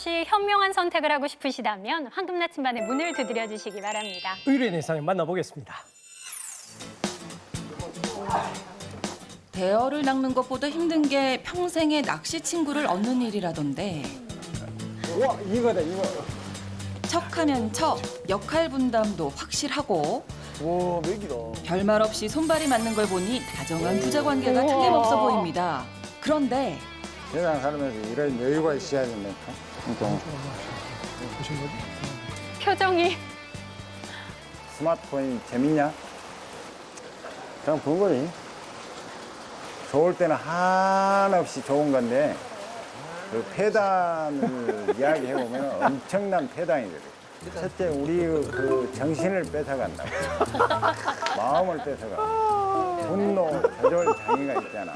없이 현명한 선택을 하고 싶으시다면 황금나침반의 문을 두드려 주시기 바랍니다. 의뢰인 예상을 만나보겠습니다. 대어를 낚는 것보다 힘든 게 평생의 낚시 친구를 얻는 일이라던데 와, 이거다, 이거. 척하면 척, 역할 분담도 확실하고 와, 맥이다. 별말 없이 손발이 맞는 걸 보니 다정한 부자 관계가 틀림없어 보입니다. 그런데 세상 살면서 이런 여유가 있어야 된다니까. 그러니까 표정이 스마트폰이 재밌냐? 그냥 본 거지. 좋을 때는 한없이 좋은 건데 그 폐단을 이야기해보면 엄청난 폐단이 돼요. 첫째, 우리 그 정신을 뺏어간다고. 마음을 뺏어가. 분노 조절 장애가 있잖아.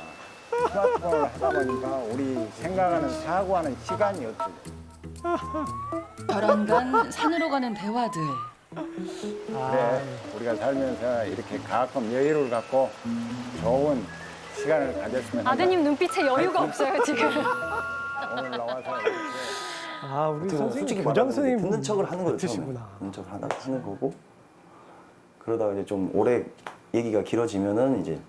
스마트폰을 하다 보니까 우리 생각하는, 사고하는 시간이 없지. 별안간 산으로 가는 대화들. 그래, 우리가 살면서 이렇게 가끔 여유를 갖고 좋은 시간을 가졌으면 아드님 눈빛에 여유가 없어요 지금. 한다. 오늘 나와서 이렇게 아, 우리 선생님 솔직히 교장 말하면 선생님 듣는 척을 하는 거예요. 처음에. 같으시구나. 듣는 척을 하는 거고 그러다가 이제 좀 오래 얘기가 길어지면은 이제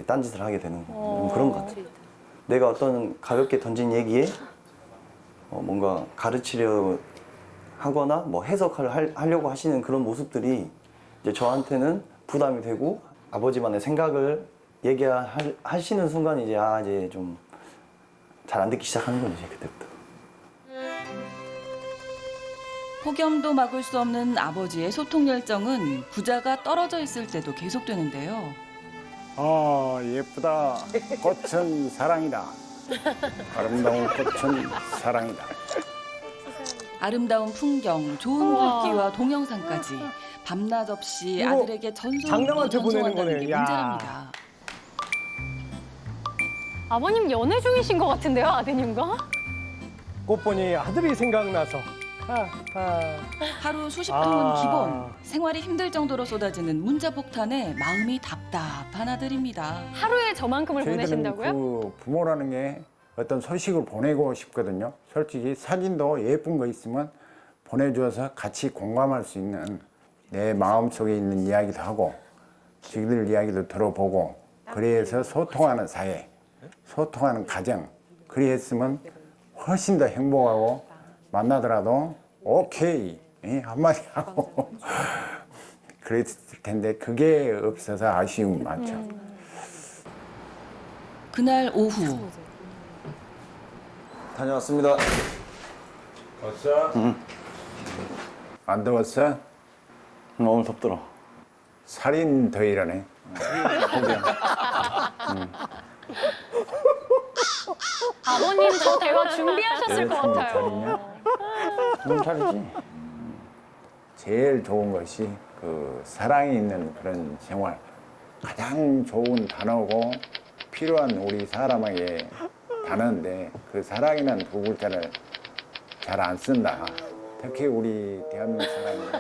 딴짓을 하게 되는 거. 좀 그런 것 같아요. 내가 어떤 가볍게 던진 얘기에 뭔가 가르치려 하거나 뭐 해석을 하려고 하시는 그런 모습들이 이제 저한테는 부담이 되고 아버지만의 생각을 얘기하시는 순간 이제 좀 잘 안 듣기 시작하는 거죠, 그때부터. 폭염도 막을 수 없는 아버지의 소통 열정은 부자가 떨어져 있을 때도 계속되는데요. 예쁘다. 꽃은 사랑이다. 아름다운 꽃은 사랑이다. 아름다운 풍경, 좋은 물기와 동영상까지 밤낮 없이 이거 아들에게 전송으로 장남한테 보내는 전송한다는 거네. 게 야. 문제랍니다. 아버님 연애 중이신 것 같은데요 아드님과? 꽃 보니 아들이 생각나서. 하루 수십 통은 아. 기본, 생활이 힘들 정도로 쏟아지는 문자 폭탄에 마음이 답답한 아들입니다. 하루에 저만큼을 저희들은 보내신다고요? 그 부모라는 게 어떤 소식을 보내고 싶거든요. 솔직히 사진도 예쁜 거 있으면 보내줘서 같이 공감할 수 있는 내 마음속에 있는 이야기도 하고 지들 이야기도 들어보고 그래서 소통하는 사회, 소통하는 가정 그랬으면 훨씬 더 행복하고 만나더라도 오케이 한마디 하고 그랬을 텐데 그게 없어서 아쉬움이 많죠. 그날 오후 다녀왔습니다. 왔어? 안 더웠어? 오늘 덥더라. 살인 더위라네. 아버님 저 대화 준비하셨을 것 같아요. 무슨 살이지? 제일 좋은 것이 그 사랑이 있는 그런 생활. 가장 좋은 단어고 필요한 우리 사람에게 단어인데 그 사랑이라는 두 글자를 잘 안 쓴다. 특히 우리 대한민국 사람은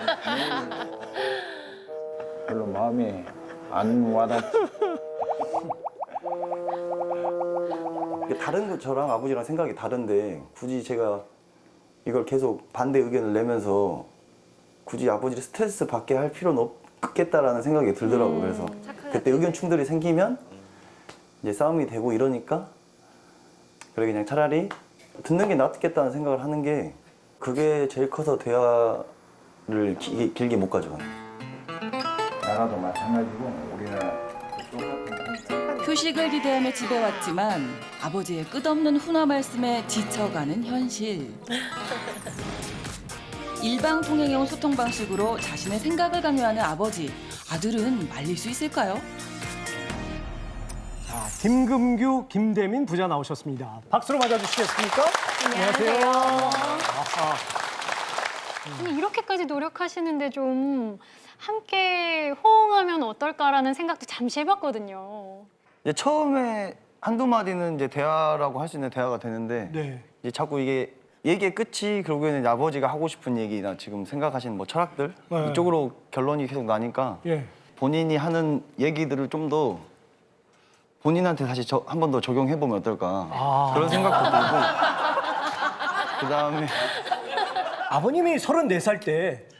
별로 마음에 안 와닿지. 이게 다른 거 저랑 아버지랑 생각이 다른데 굳이 제가 이걸 계속 반대 의견을 내면서 굳이 아버지를 스트레스 받게 할 필요는 없겠다라는 생각이 들더라고요. 그래서 그때 의견 충돌이 생기면 이제 싸움이 되고 이러니까 그래 그냥 차라리 듣는 게 낫겠다는 생각을 하는 게 그게 제일 커서 대화를 길게 못 가져가는 거예요. 나라도 마찬가지고 우리나라 똑같은 휴식을 기대하며 집에 왔지만 아버지의 끝없는 훈화 말씀에 지쳐가는 현실. 일방통행형 소통 방식으로 자신의 생각을 강요하는 아버지. 아들은 말릴 수 있을까요? 자, 김금규, 김대민 부자 나오셨습니다. 박수로 맞아주시겠습니까? 안녕하세요. 아하. 아니 이렇게까지 노력하시는데 좀 함께 호응하면 어떨까라는 생각도 잠시 해봤거든요. 이제 처음에 한두 마디는 이제 대화라고 할 수 있는 대화가 되는데 네. 이제 자꾸 이게 얘기의 끝이 결국에는 이제 아버지가 하고 싶은 얘기나 지금 생각하시는 뭐 철학들 네. 이쪽으로 결론이 계속 나니까 예. 본인이 하는 얘기들을 좀 더 본인한테 다시 한 번 더 적용해 보면 어떨까 아. 그런 생각도 들고 그다음에 아버님이 34살 때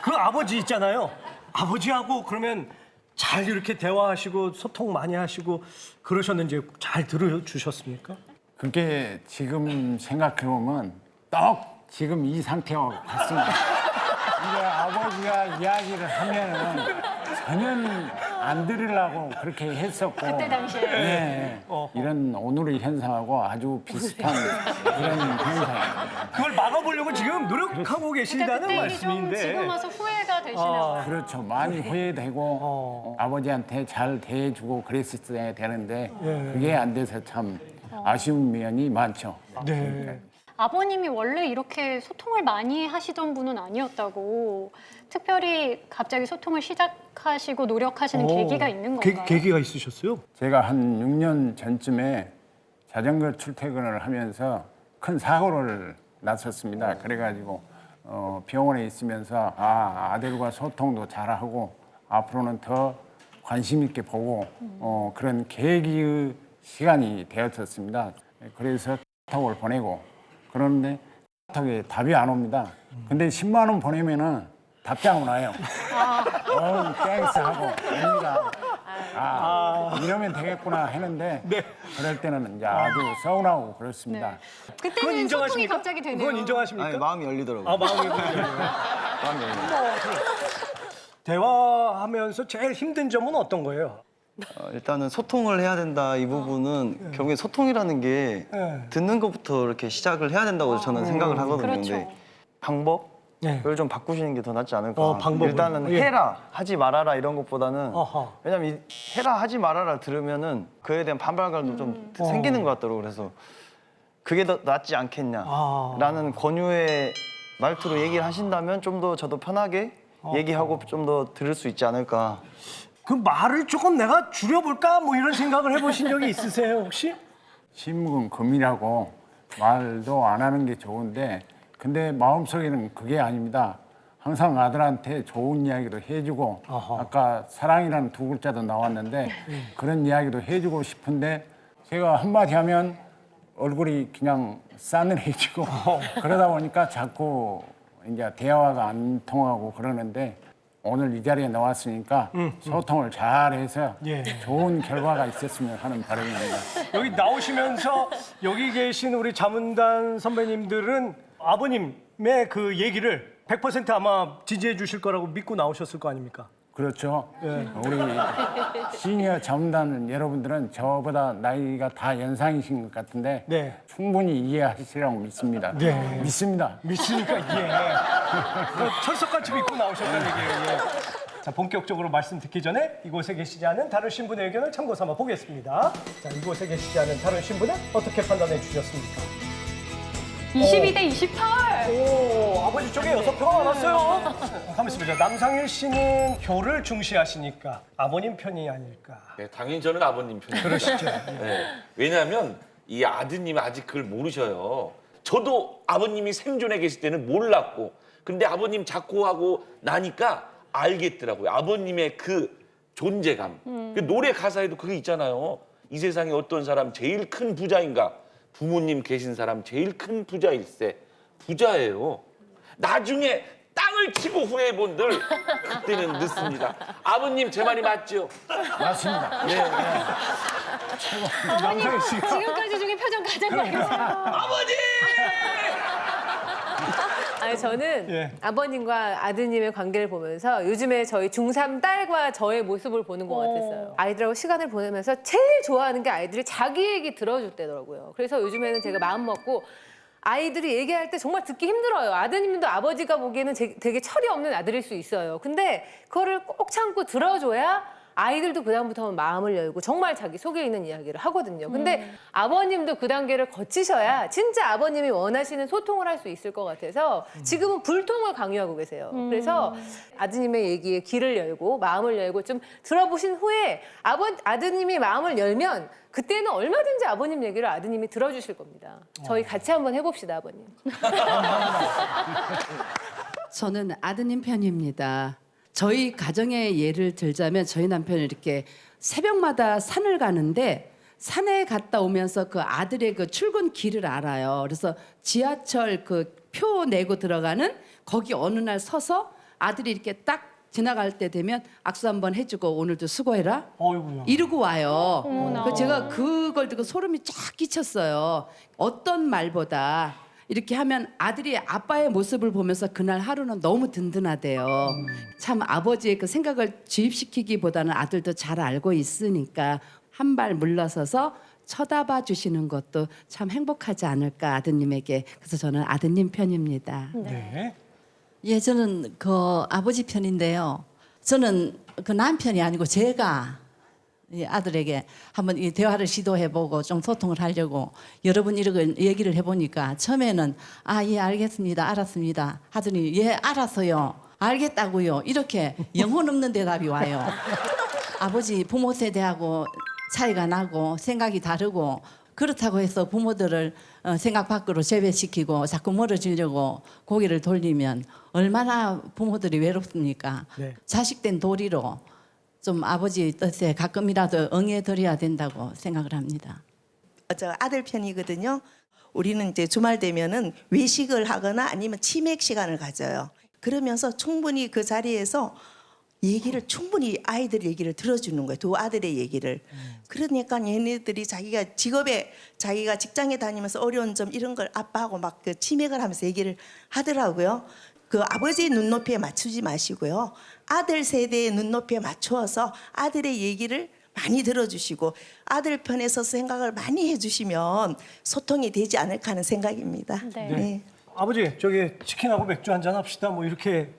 그 아버지 있잖아요. 아버지하고 그러면 잘 이렇게 대화하시고 소통 많이 하시고 그러셨는지 잘 들어주셨습니까? 그게 지금 생각해보면 딱 지금 이 상태와 같습니다. 이제 아버지가 이야기를 하면은 전혀 안 들으려고 그렇게 했었고. 그때 당시에. 네, 이런 오늘의 현상하고 아주 비슷한 이런 현상입니다. 그걸 막아보려고 지금 노력하고 계신다는 그때 일이 좀 말씀인데. 지금 와서 후회가 되시나 봐요. 그렇죠. 많이 후회되고 아버지한테 잘 대해주고 그랬었어야 되는데 그게 안 돼서 참 아쉬운 면이 많죠. 네. 아버님이 원래 이렇게 소통을 많이 하시던 분은 아니었다고 특별히 갑자기 소통을 시작하시고 노력하시는 계기가 있는 건가요? 계기가 있으셨어요? 제가 한 6년 전쯤에 자전거 출퇴근을 하면서 큰 사고를 났었습니다. 그래가지고 병원에 있으면서 아들과 소통도 잘하고 앞으로는 더 관심 있게 보고 그런 계기의 시간이 되었었습니다. 그래서 카톡을 보내고 그런데 카톡에 답이 안 옵니다. 근데 10만 원 보내면은 답장은 와요. 땡스 하고 옵니다. 이러면 되겠구나 했는데 그럴 때는 이제 아주 서운하고 그렇습니다. 그건 그때는 소통이 인정하십니까? 갑자기 되네요. 그건 인정하십니까? 아니, 마음이 열리더라고요. 마음이 마음이 열리더라고요. 대화하면서 제일 힘든 점은 어떤 거예요? 일단은 소통을 해야 된다 이 부분은 결국에 소통이라는 게 네. 듣는 것부터 이렇게 시작을 해야 된다고 저는 생각을 하거든요. 그렇죠. 근데 방법을 네. 좀 바꾸시는 게 더 낫지 않을까. 방법을. 일단은 예. 해라 하지 말아라 이런 것보다는 아하. 왜냐면 이 해라 하지 말아라 들으면은 그에 대한 반발감도 좀 생기는 것 같더라고요. 그래서 그게 더 낫지 않겠냐라는 권유의 말투로 얘기를 하신다면 좀 더 저도 편하게 얘기하고 좀 더 들을 수 있지 않을까. 그 말을 조금 내가 줄여볼까? 뭐 이런 생각을 해보신 적이 있으세요, 혹시? 심은 금이라고 말도 안 하는 게 좋은데 근데 마음속에는 그게 아닙니다. 항상 아들한테 좋은 이야기도 해주고 아까 사랑이라는 두 글자도 나왔는데 그런 이야기도 해주고 싶은데 제가 한마디 하면 얼굴이 그냥 싸늘해지고 그러다 보니까 자꾸 이제 대화가 안 통하고 그러는데 오늘 이 자리에 나왔으니까 소통을 잘해서 예. 좋은 결과가 있었으면 하는 바람입니다. 여기 나오시면서 여기 계신 우리 자문단 선배님들은 아버님의 그 얘기를 100% 아마 지지해 주실 거라고 믿고 나오셨을 거 아닙니까? 그렇죠. 우리 시니어 자문단 여러분들은 저보다 나이가 다 연상이신 것 같은데 네. 충분히 이해하시리라고 믿습니다. 네. 믿습니다. 믿으니까 그 철석같이 믿고 나오셨다는 얘기예요. 예. 자, 본격적으로 말씀 듣기 전에 이곳에 계시지 않은 다른 신분의 의견을 참고 삼아 보겠습니다. 자, 이곳에 계시지 않은 다른 신분은 어떻게 판단해 주셨습니까? 22대 28. 오, 아버지 쪽에 6표가 많았어요. 가만 있어보자. 남상일 씨는 효를 중시하시니까 아버님 편이 아닐까. 네, 당연히 저는 아버님 편이에요. 그러시죠. 네. 왜냐하면 이 아드님이 아직 그걸 모르셔요. 저도 아버님이 생존해 계실 때는 몰랐고, 근데 아버님 작고하고 나니까 알겠더라고요. 아버님의 그 존재감. 그 노래 가사에도 그게 있잖아요. 이 세상에 어떤 사람 제일 큰 부자인가? 부모님 계신 사람 제일 큰 부자일세. 부자예요. 나중에 땅을 치고 후회해본들 그때는 늦습니다. 아버님 제 말이 맞죠? 맞습니다. 네. 남상일 씨가 지금까지 중에 표정 가장 많으세요. 아버지! 아니 저는 예. 아버님과 아드님의 관계를 보면서 요즘에 저희 중3 딸과 저의 모습을 보는 것 같았어요. 아이들하고 시간을 보내면서 제일 좋아하는 게 아이들이 자기 얘기 들어줄 때더라고요. 그래서 요즘에는 제가 마음 먹고 아이들이 얘기할 때 정말 듣기 힘들어요. 아드님도 아버지가 보기에는 되게 철이 없는 아들일 수 있어요. 근데 그거를 꼭 참고 들어줘야 아이들도 그다음부터는 마음을 열고 정말 자기 속에 있는 이야기를 하거든요. 근데 아버님도 그 단계를 거치셔야 진짜 아버님이 원하시는 소통을 할 수 있을 것 같아서 지금은 불통을 강요하고 계세요. 그래서 아드님의 얘기에 귀를 열고 마음을 열고 좀 들어보신 후에 아드님이 마음을 열면 그때는 얼마든지 아버님 얘기를 아드님이 들어주실 겁니다. 저희 같이 한번 해봅시다, 아버님. 저는 아드님 편입니다. 저희 가정의 예를 들자면 저희 남편이 이렇게 새벽마다 산을 가는데 산에 갔다 오면서 그 아들의 그 출근길을 알아요. 그래서 지하철 그 표 내고 들어가는 거기 어느 날 서서 아들이 이렇게 딱 지나갈 때 되면 악수 한번 해주고 오늘도 수고해라 어이구야. 이러고 와요. 어머나. 그래서 제가 그걸 듣고 소름이 쫙 끼쳤어요. 어떤 말보다 이렇게 하면 아들이 아빠의 모습을 보면서 그날 하루는 너무 든든하대요. 참 아버지의 그 생각을 주입시키기보다는 아들도 잘 알고 있으니까 한 발 물러서서 쳐다봐 주시는 것도 참 행복하지 않을까 아드님에게. 그래서 저는 아드님 편입니다. 네. 예, 저는 그 아버지 편인데요. 저는 그 남편이 아니고 제가 이 아들에게 한번 이 대화를 시도해보고 좀 소통을 하려고 여러 번 이렇게 얘기를 해보니까 처음에는 예 알겠습니다 알았습니다 하더니 예 알았어요 알겠다고요 이렇게 영혼 없는 대답이 와요. 아버지 부모 세대하고 차이가 나고 생각이 다르고 그렇다고 해서 부모들을 생각 밖으로 제외시키고 자꾸 멀어지려고 고개를 돌리면 얼마나 부모들이 외롭습니까? 네. 자식된 도리로 좀 아버지 뜻에 가끔이라도 응해드려야 된다고 생각을 합니다. 저 아들 편이거든요. 우리는 이제 주말 되면은 외식을 하거나 아니면 치맥 시간을 가져요. 그러면서 충분히 그 자리에서 얘기를 충분히 아이들 얘기를 들어주는 거예요. 두 아들의 얘기를. 그러니까 얘네들이 자기가 자기가 직장에 다니면서 어려운 점 이런 걸 아빠하고 막 그 치맥을 하면서 얘기를 하더라고요. 그 아버지의 눈높이에 맞추지 마시고요. 아들 세대의 눈높이에 맞추어서 아들의 얘기를 많이 들어주시고 아들 편에 서서 생각을 많이 해주시면 소통이 되지 않을까 하는 생각입니다. 네. 네. 아버지 저기 치킨하고 맥주 한잔 합시다. 뭐 이렇게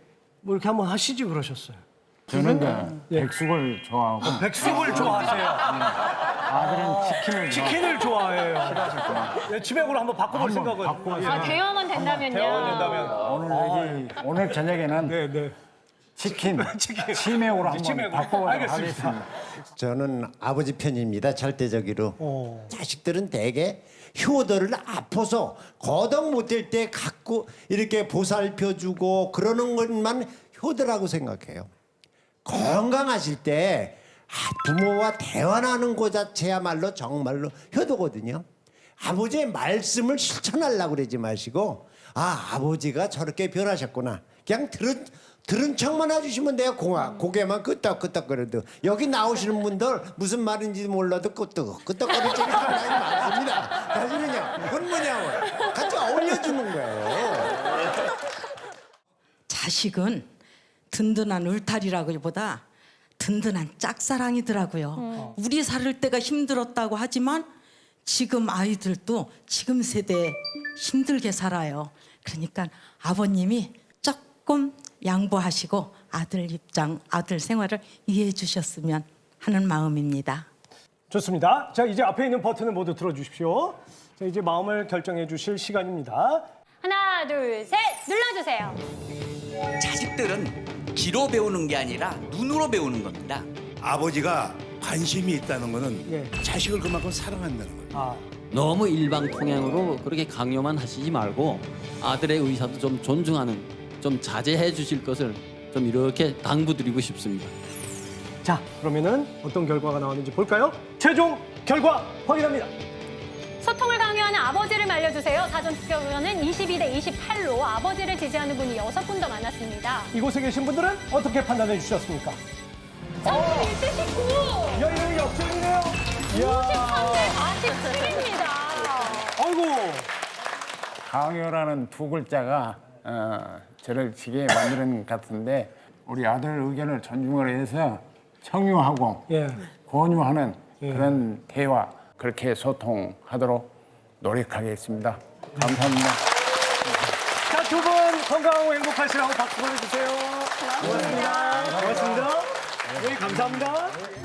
한번 하시지 그러셨어요. 저는 이제 예. 백숙을 좋아하고 백숙을 좋아하세요. 아들은 치킨을 좋아해요. 네, 치맥으로 한번 바꿔볼 생각은. 대여만 된다면요. 대여만 된다면. 오늘 저녁에는 네, 네. 치킨 치맥으로 한번 치맥으로. 바꿔보도록 알겠습니다. 하겠습니다. 저는 아버지 편입니다. 절대적으로. 자식들은 대개 효도를 아파서 거동 못할 때 갖고 이렇게 보살펴주고 그러는 것만 효도라고 생각해요. 건강하실 때 부모와 대화하는 것 자체야말로 정말로 효도거든요. 아버지의 말씀을 실천하려고 그러지 마시고 아버지가 저렇게 변하셨구나. 그냥 들은 척만 해주시면 돼요. 고개만 끄덕끄덕거려도. 여기 나오시는 분들 무슨 말인지 몰라도 끄덕끄덕거릴 적이 상당히 많습니다. 사실은요. 그건 뭐냐고 같이 어울려주는 거예요. 자식은 든든한 울타리라기보다 든든한 짝사랑이더라고요. 우리 살을 때가 힘들었다고 하지만 지금 아이들도 지금 세대에 힘들게 살아요. 그러니까 아버님이 조금 양보하시고 아들 입장, 아들 생활을 이해해 주셨으면 하는 마음입니다. 좋습니다. 자, 이제 앞에 있는 버튼을 모두 들어주십시오. 자, 이제 마음을 결정해 주실 시간입니다. 하나, 둘, 셋 눌러주세요. 자식들은 귀로 배우는 게 아니라 눈으로 배우는 겁니다. 아버지가 관심이 있다는 거는 예. 자식을 그만큼 사랑한다는 거예요. 너무 일방통행으로 그렇게 강요만 하시지 말고 아들의 의사도 좀 존중하는, 좀 자제해 주실 것을 좀 이렇게 당부드리고 싶습니다. 자, 그러면은 어떤 결과가 나왔는지 볼까요? 최종 결과 확인합니다. 소통을 강요하는 아버지를 말려주세요. 사전투표는 22대 28로 아버지를 지지하는 분이 6분 더 많았습니다. 이곳에 계신 분들은 어떻게 판단해 주셨습니까? 성분이 79! 야, 이거 역전이네요. 53대 47입니다. 아이고. 강요라는 두 글자가 저를 지게 만드는 것 같은데 우리 아들 의견을 존중을 해서 청유하고 권유하는 그런 대화 그렇게 소통하도록 노력하겠습니다. 감사합니다. 자, 두 분 건강하고 행복하시라고 박수 보내주세요. 고맙습니다. 고맙습니다. 네, 감사합니다.